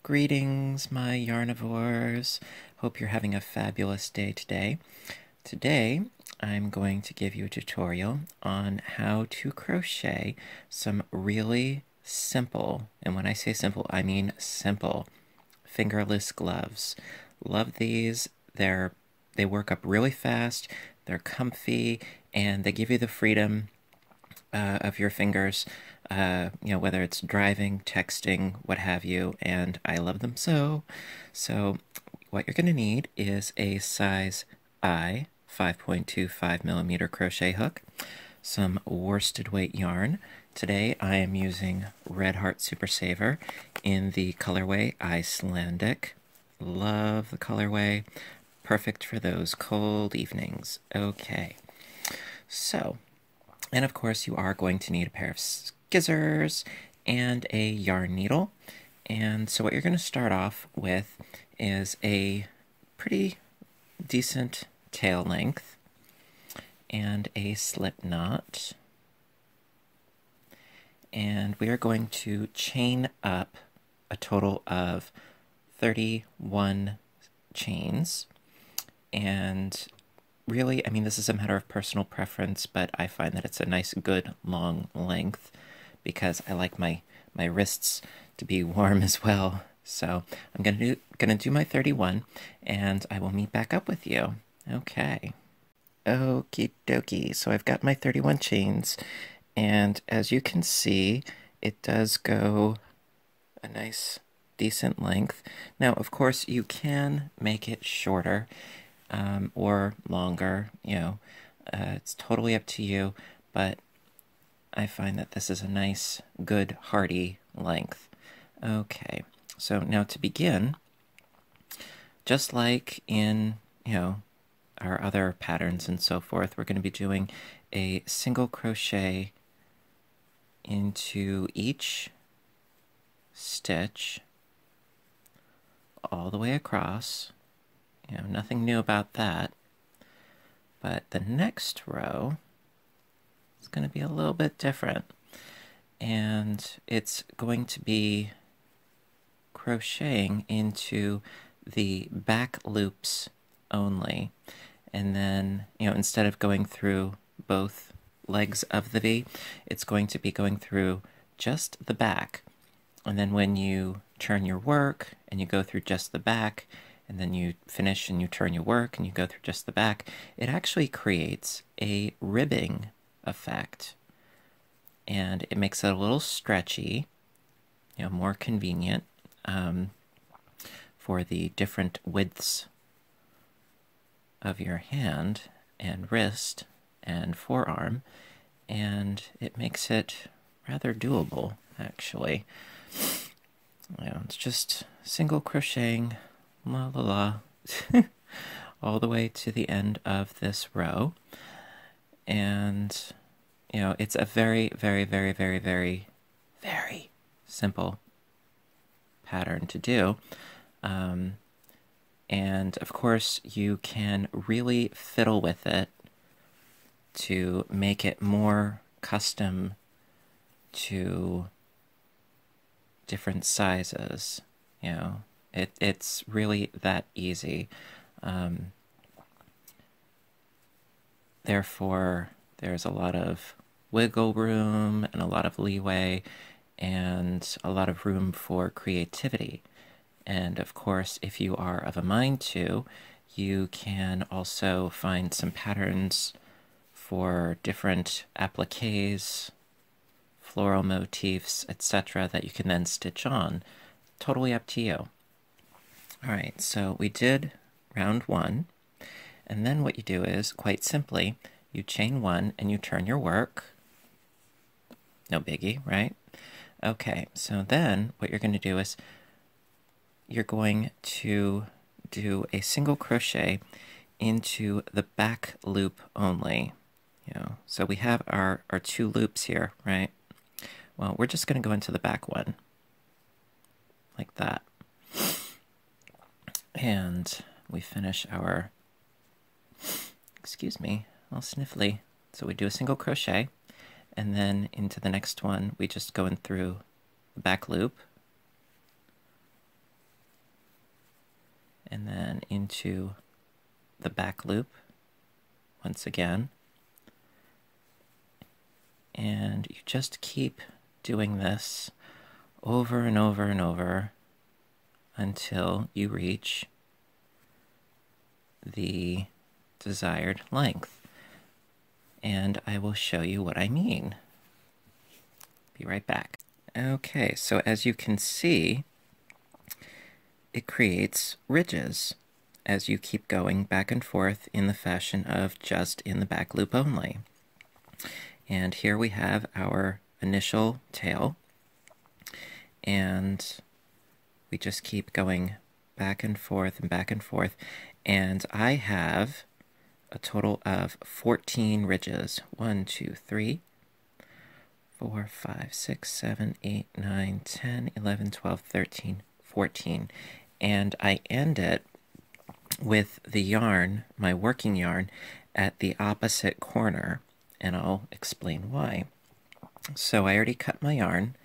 Greetings, my yarnivores. Hope you're having a fabulous day today. Today, I'm going to give you a tutorial on how to crochet some really simple, and when I say simple, I mean simple, fingerless gloves. Love these. They work up really fast, they're comfy, and they give you the freedom of your fingers, whether it's driving, texting, what have you, and I love them so. So what you're going to need is a size I 5.25 millimeter crochet hook, some worsted weight yarn. Today I am using Red Heart Super Saver in the colorway Icelandic. Love the colorway. Perfect for those cold evenings. Okay, so, and of course you are going to need a pair of scissors and a yarn needle. And so what you're going to start off with is a pretty decent tail length and a slip knot. And we are going to chain up a total of 31 chains. And really, I mean, this is a matter of personal preference, but I find that it's a nice, good, long length because I like my wrists to be warm as well. So I'm gonna do my 31, and I will meet back up with you. Okay. Okie dokie. So I've got my 31 chains, and as you can see, it does go a nice, decent length. Now, of course, you can make it shorter or longer. It's totally up to you, but I find that this is a nice, good, hearty length. Okay, so now to begin, just like in, our other patterns and so forth, we're going to be doing a single crochet into each stitch all the way across. Nothing new about that. But the next row is going to be a little bit different. And it's going to be crocheting into the back loops only. And then, instead of going through both legs of the V, it's going to be going through just the back. And then when you turn your work and you go through just the back, and then you finish and you turn your work and you go through just the back, it actually creates a ribbing effect. And it makes it a little stretchy, more convenient for the different widths of your hand and wrist and forearm, and it makes it rather doable, actually. It's just single crocheting, la la la, all the way to the end of this row. And, it's a very, very, very, very, very, very simple pattern to do. And of course, you can really fiddle with it to make it more custom to different sizes. It's really that easy. Therefore, there's a lot of wiggle room and a lot of leeway and a lot of room for creativity. And of course, if you are of a mind to, you can also find some patterns for different appliques, floral motifs, etc. that you can then stitch on. Totally up to you. Alright, so we did round 1, and then what you do is, quite simply, you chain 1 and you turn your work. No biggie, right? Okay, so then what you're going to do is you're going to do a single crochet into the back loop only. So we have our 2 loops here, right? Well, we're just going to go into the back one, like that. And we finish our, excuse me, all sniffly. So we do a single crochet, and then into the next one, we just go in through the back loop, and then into the back loop once again. And you just keep doing this over and over and over until you reach the desired length. And I will show you what I mean. Be right back. Okay, so as you can see, it creates ridges as you keep going back and forth in the fashion of just in the back loop only. And here we have our initial tail, and we just keep going back and forth and back and forth, and I have a total of 14 ridges. 1, 2, 3, 4, 5, 6, 7, 8, 9, 10, 11, 12, 13, 14. And I end it with the yarn, my working yarn, at the opposite corner, and I'll explain why. So I already cut my yarn,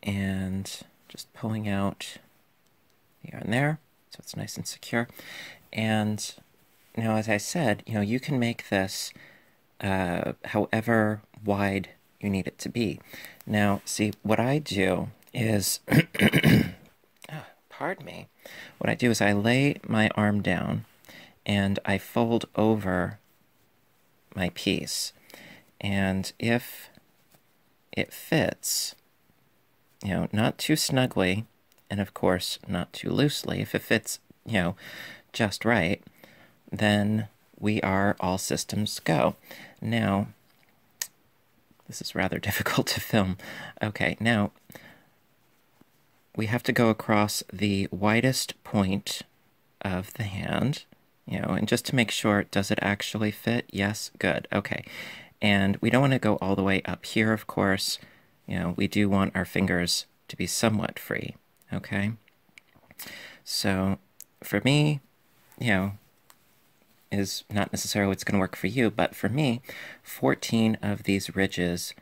and just pulling out the yarn there, so it's nice and secure. And now, as I said, you can make this however wide you need it to be. Now, see, what I do is, pardon me, what I do is I lay my arm down and I fold over my piece. And if it fits, not too snugly, and of course not too loosely, if it fits, just right, then we are all systems go. Now, this is rather difficult to film. Okay, now we have to go across the widest point of the hand, and just to make sure, does it actually fit? Yes, good, okay. And we don't want to go all the way up here, of course. We do want our fingers to be somewhat free, okay? So for me, is not necessarily what's going to work for you, but for me, 14 of these ridges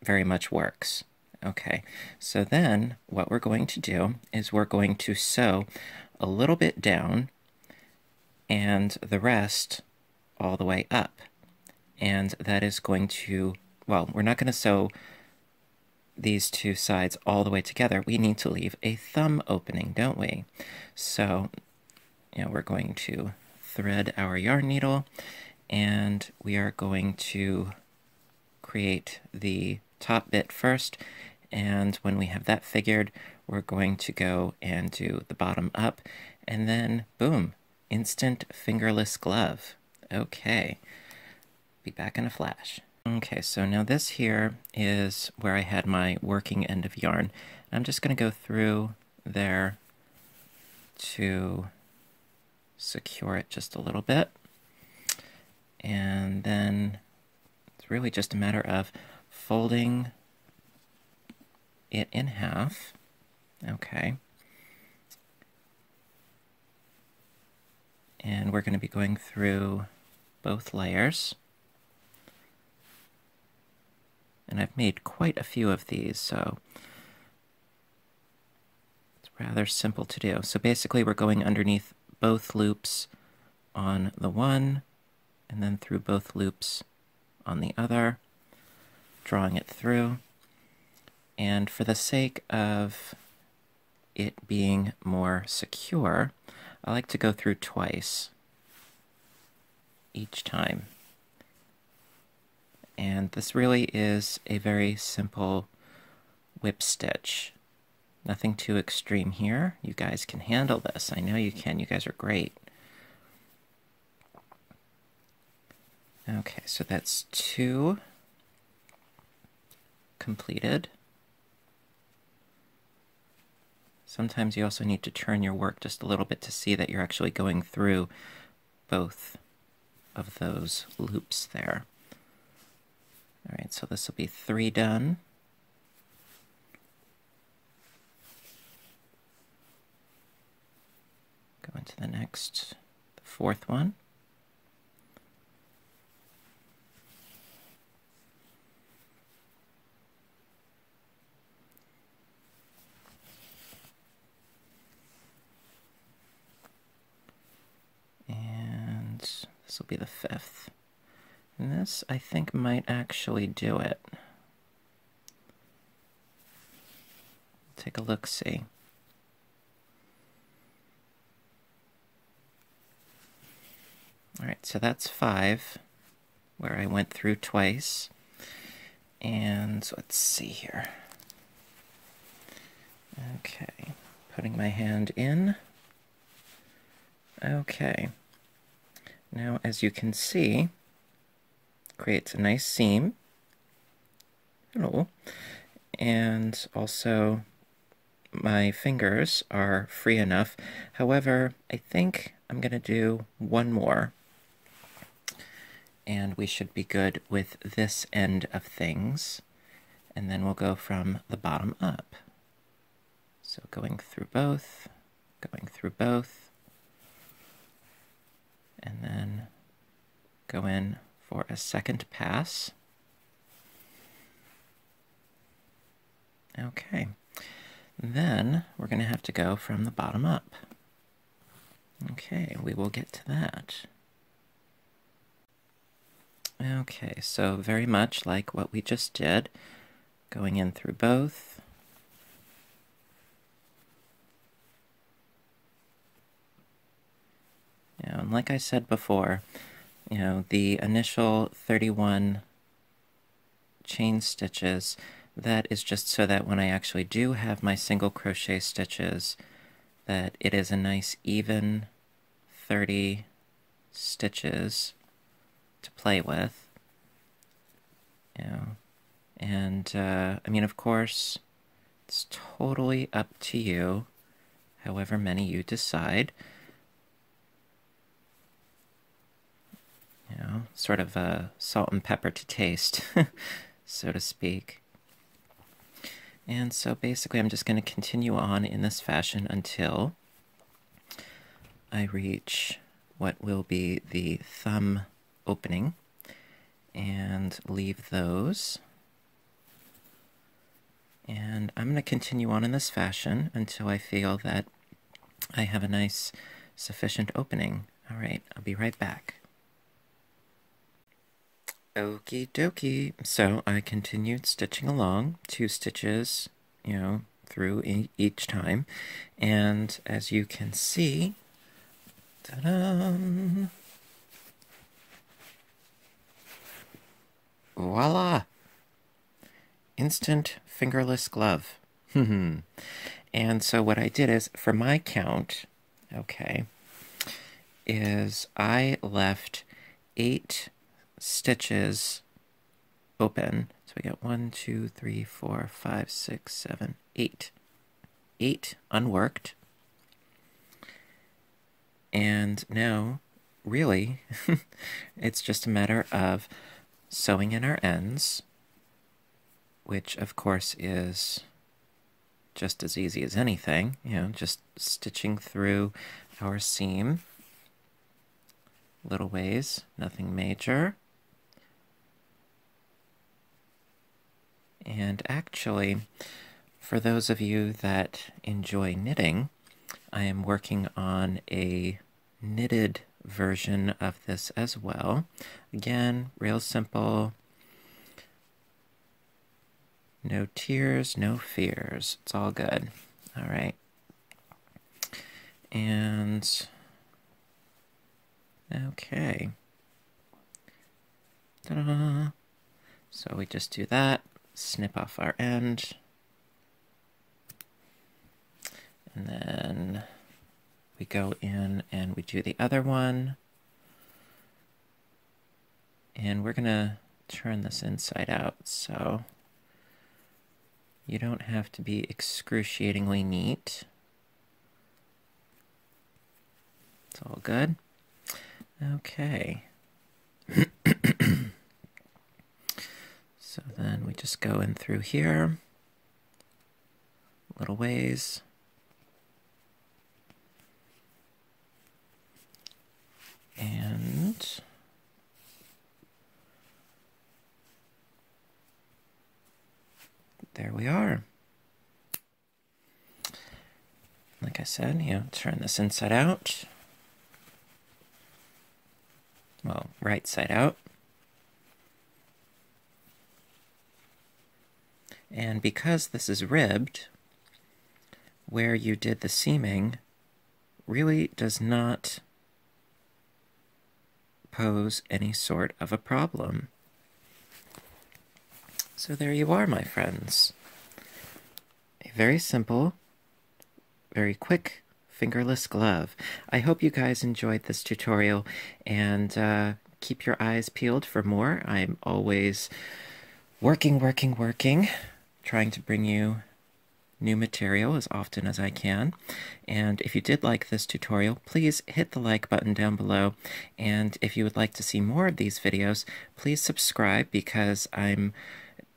very much works. Okay, so then what we're going to do is we're going to sew a little bit down and the rest all the way up. And that is going to, well, we're not going to sew these two sides all the way together. We need to leave a thumb opening, don't we? So, we're going to thread our yarn needle, and we are going to create the top bit first, and when we have that figured, we're going to go and do the bottom up, and then boom, instant fingerless glove. Okay, be back in a flash. Okay, so now this here is where I had my working end of yarn. I'm just going to go through there to secure it just a little bit, and then it's really just a matter of folding it in half. Okay, and we're going to be going through both layers, and I've made quite a few of these, so it's rather simple to do. So basically we're going underneath both loops on the one, and then through both loops on the other, drawing it through. And for the sake of it being more secure, I like to go through twice each time. And this really is a very simple whip stitch. Nothing too extreme here. You guys can handle this. I know you can. You guys are great. Okay, so that's 2 completed. Sometimes you also need to turn your work just a little bit to see that you're actually going through both of those loops there. All right, so this will be 3 done. Go into the next, the 4th one. this will be the 5th. And this, I think, might actually do it. Take a look-see. All right, so that's 5, where I went through twice. And let's see here. Okay, putting my hand in. Okay. Now, as you can see, creates a nice seam. Hello. And also, my fingers are free enough. However, I think I'm going to do one more. And we should be good with this end of things. And then we'll go from the bottom up. So going through both, going through both. And then go in for a second pass. Okay. Then we're going to have to go from the bottom up. Okay, we will get to that. Okay, so very much like what we just did, going in through both. And like I said before, the initial 31 chain stitches, that is just so that when I actually do have my single crochet stitches, that it is a nice even 30 stitches to play with. And I mean, of course, it's totally up to you, however many you decide. Sort of salt and pepper to taste, so to speak. And so basically I'm just going to continue on in this fashion until I reach what will be the thumb opening, and leave those. And I'm going to continue on in this fashion until I feel that I have a nice, sufficient opening. All right, I'll be right back. Okie dokie. So I continued stitching along, 2 stitches, through each time. And as you can see, ta-da! Voila! Instant fingerless glove. And so what I did is, for my count, okay, is I left 8 stitches open. So we got 1, 2, 3, 4, 5, 6, 7, 8. 8 unworked. And now, really, it's just a matter of sewing in our ends, which of course is just as easy as anything, just stitching through our seam, little ways, nothing major. And actually, for those of you that enjoy knitting, I am working on a knitted version of this as well. Again, real simple. No tears, no fears. It's all good. All right. And okay. Ta-da! So we just do that. Snip off our end. And then we go in and we do the other one. And we're going to turn this inside out, so you don't have to be excruciatingly neat. It's all good. Okay. So then we just go in through here, little ways. And there we are. Like I said, turn this inside out. well, right side out. And because this is ribbed, where you did the seaming really does not pose any sort of a problem. So there you are, my friends. A very simple, very quick fingerless glove. I hope you guys enjoyed this tutorial, and keep your eyes peeled for more. I'm always working, trying to bring you new material as often as I can. And if you did like this tutorial, please hit the like button down below. And if you would like to see more of these videos, please subscribe, because I'm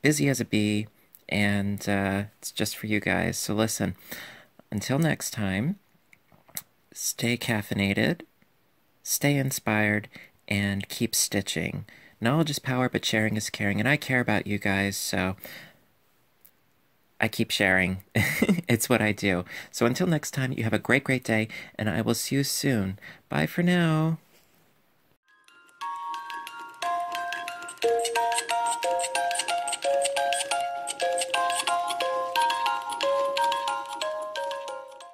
busy as a bee, and it's just for you guys. So listen, until next time, stay caffeinated, stay inspired, and keep stitching. Knowledge is power, but sharing is caring, and I care about you guys, so I keep sharing. It's what I do. So until next time, you have a great, great day, and I will see you soon. Bye for now.